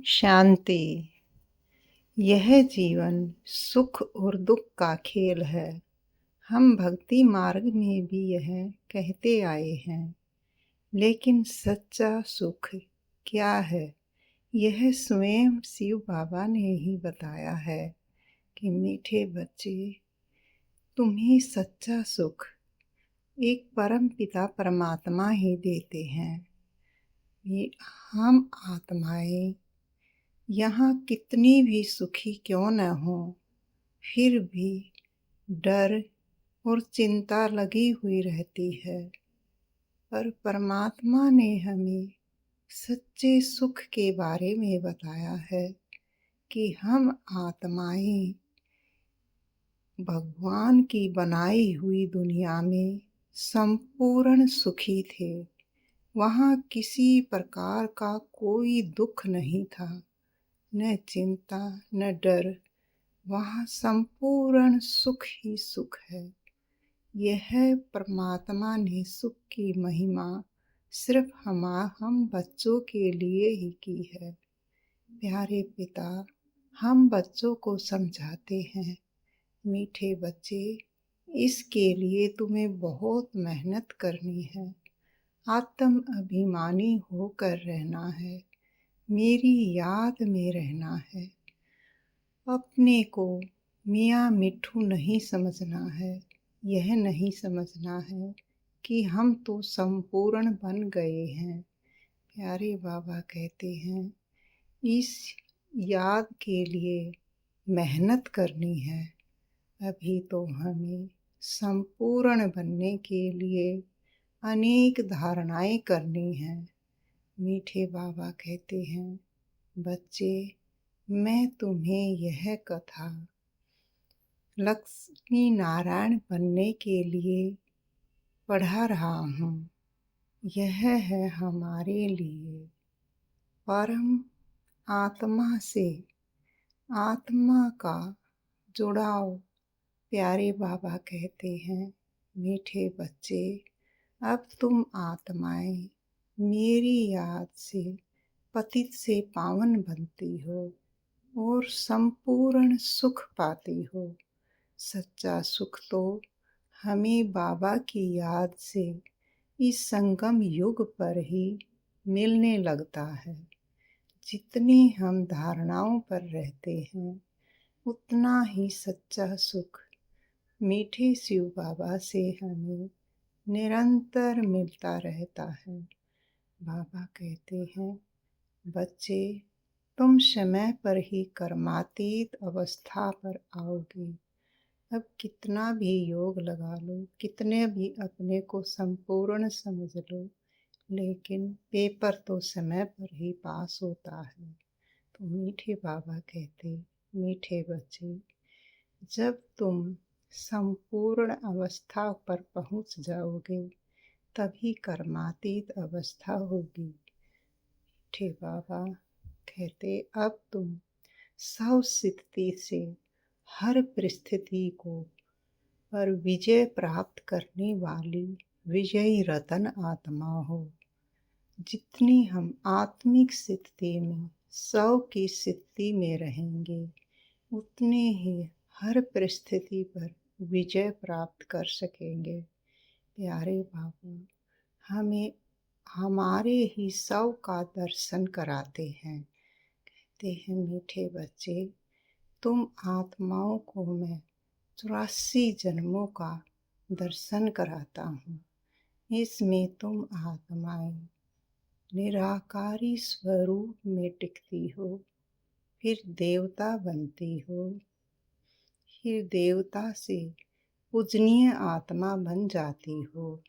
शांति। यह जीवन सुख और दुख का खेल है। हम भक्ति मार्ग में भी यह कहते आए हैं, लेकिन सच्चा सुख क्या है यह स्वयं शिव बाबा ने ही बताया है कि मीठे बच्चे, तुम्हें सच्चा सुख एक परम पिता परमात्मा ही देते हैं। ये हम आत्माएं यहाँ कितनी भी सुखी क्यों न हो, फिर भी डर और चिंता लगी हुई रहती है। पर परमात्मा ने हमें सच्चे सुख के बारे में बताया है कि हम आत्माएं भगवान की बनाई हुई दुनिया में संपूर्ण सुखी थे। वहाँ किसी प्रकार का कोई दुख नहीं था, न चिंता न डर। वहाँ संपूर्ण सुख ही सुख है। यह परमात्मा ने सुख की महिमा सिर्फ हम बच्चों के लिए ही की है। प्यारे पिता हम बच्चों को समझाते हैं, मीठे बच्चे, इसके लिए तुम्हें बहुत मेहनत करनी है। आत्म अभिमानी होकर रहना है, मेरी याद में रहना है। अपने को मियाँ मिट्ठू नहीं समझना है। यह नहीं समझना है कि हम तो संपूर्ण बन गए हैं। प्यारे बाबा कहते हैं, इस याद के लिए मेहनत करनी है। अभी तो हमें संपूर्ण बनने के लिए अनेक धारणाएं करनी हैं। मीठे बाबा कहते हैं, बच्चे, मैं तुम्हें यह कथा लक्ष्मी नारायण बनने के लिए पढ़ा रहा हूँ। यह है हमारे लिए परम आत्मा से आत्मा का जुड़ाव। प्यारे बाबा कहते हैं, मीठे बच्चे, अब तुम आत्माएं मेरी याद से पतित से पावन बनती हो और संपूर्ण सुख पाती हो। सच्चा सुख तो हमें बाबा की याद से इस संगम युग पर ही मिलने लगता है। जितनी हम धारणाओं पर रहते हैं, उतना ही सच्चा सुख मीठे शिव बाबा से हमें निरंतर मिलता रहता है। बाबा कहते हैं, बच्चे, तुम समय पर ही कर्मातीत अवस्था पर आओगे। अब कितना भी योग लगा लो, कितने भी अपने को संपूर्ण समझ लो, लेकिन पेपर तो समय पर ही पास होता है। तो मीठे बाबा कहते, मीठे बच्चे, जब तुम संपूर्ण अवस्था पर पहुंच जाओगे, तभी कर्मातीत अवस्था होगी। मीठे बाबा कहते, अब तुम सब स्थिति से हर परिस्थिति को पर विजय प्राप्त करने वाली विजयी रतन आत्मा हो। जितनी हम आत्मिक स्थिति में 100 की स्थिति में रहेंगे, उतने ही हर परिस्थिति पर विजय प्राप्त कर सकेंगे। प्यारे बाबा हमें हमारे ही 100 का दर्शन कराते हैं। कहते हैं, मीठे बच्चे, तुम आत्माओं को मैं 84 जन्मों का दर्शन कराता हूँ। इसमें तुम आत्माएं निराकारी स्वरूप में टिकती हो, फिर देवता बनती हो, फिर देवता से पूजनीय आत्मा बन जाती हो,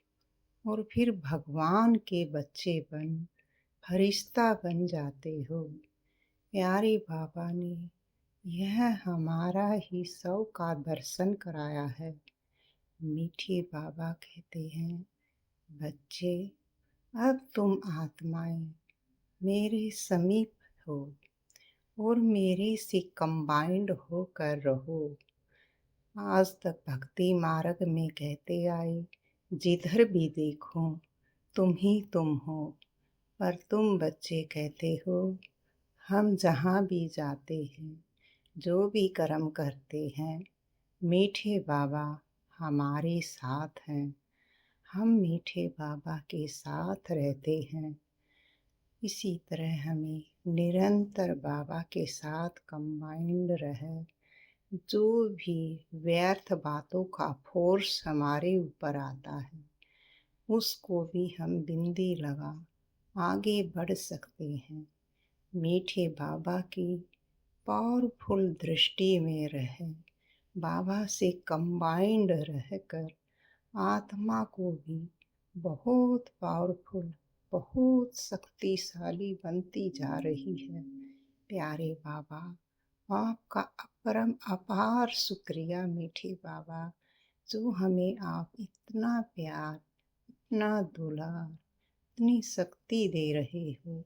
और फिर भगवान के बच्चे बन फरिश्ता बन जाते हो। प्यारे बाबा ने यह हमारा ही 100 का दर्शन कराया है। मीठे बाबा कहते हैं, बच्चे, अब तुम आत्माएं मेरे समीप हो और मेरे से कंबाइंड होकर रहो। आज तक भक्ति मार्ग में कहते आए, जिधर भी देखो तुम ही तुम हो। पर तुम बच्चे कहते हो, हम जहाँ भी जाते हैं, जो भी कर्म करते हैं, मीठे बाबा हमारे साथ हैं। हम मीठे बाबा के साथ रहते हैं। इसी तरह हमें निरंतर बाबा के साथ कंबाइंड रहे। जो भी व्यर्थ बातों का फोर्स हमारे ऊपर आता है, उसको भी हम बिंदी लगा आगे बढ़ सकते हैं। मीठे बाबा की पावरफुल दृष्टि में रहे, बाबा से कंबाइंड रहकर आत्मा को भी बहुत पावरफुल, बहुत शक्तिशाली बनती जा रही है। प्यारे बाबा, आपका अपरम अपार शुक्रिया मीठे बाबा, जो हमें आप इतना प्यार, इतना दुलार, इतनी शक्ति दे रहे हो।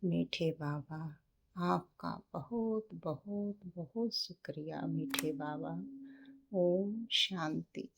मीठे बाबा, आपका बहुत बहुत बहुत शुक्रिया मीठे बाबा। ओम शांति।